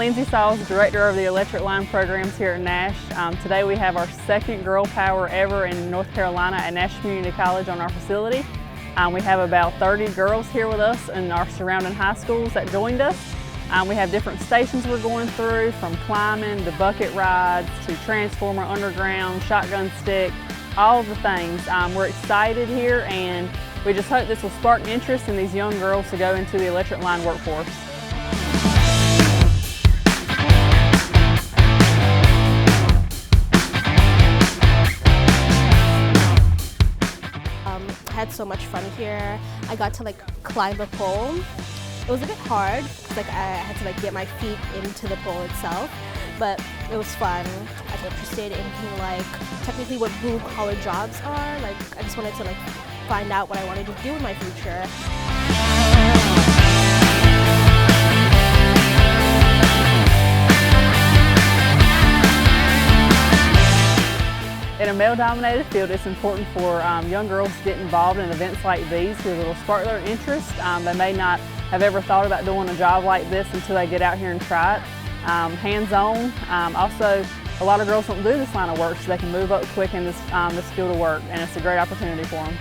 Lindsay Sauls, Director of the Electric Line programs here at Nash. Today we have our second Girl Power ever in North Carolina at Nash Community College on our facility. We have about 30 girls here with us in our surrounding high schools that joined us. We have different stations we're going through, from climbing to bucket rides to transformer underground, shotgun stick, all of the things. We're excited here, and we just hope this will spark interest in these young girls to go into the electric line workforce. I had so much fun here. I got to climb a pole. It was a bit hard because I had to get my feet into the pole itself, but it was fun. I was interested in technically what blue collar jobs are. I just wanted to find out what I wanted to do in my future. In a male-dominated field, it's important for young girls to get involved in events like these because it will spark their interest. They may not have ever thought about doing a job like this until they get out here and try it. Hands-on. Also, a lot of girls don't do this line of work, so they can move up quick in this field of work, and it's a great opportunity for them.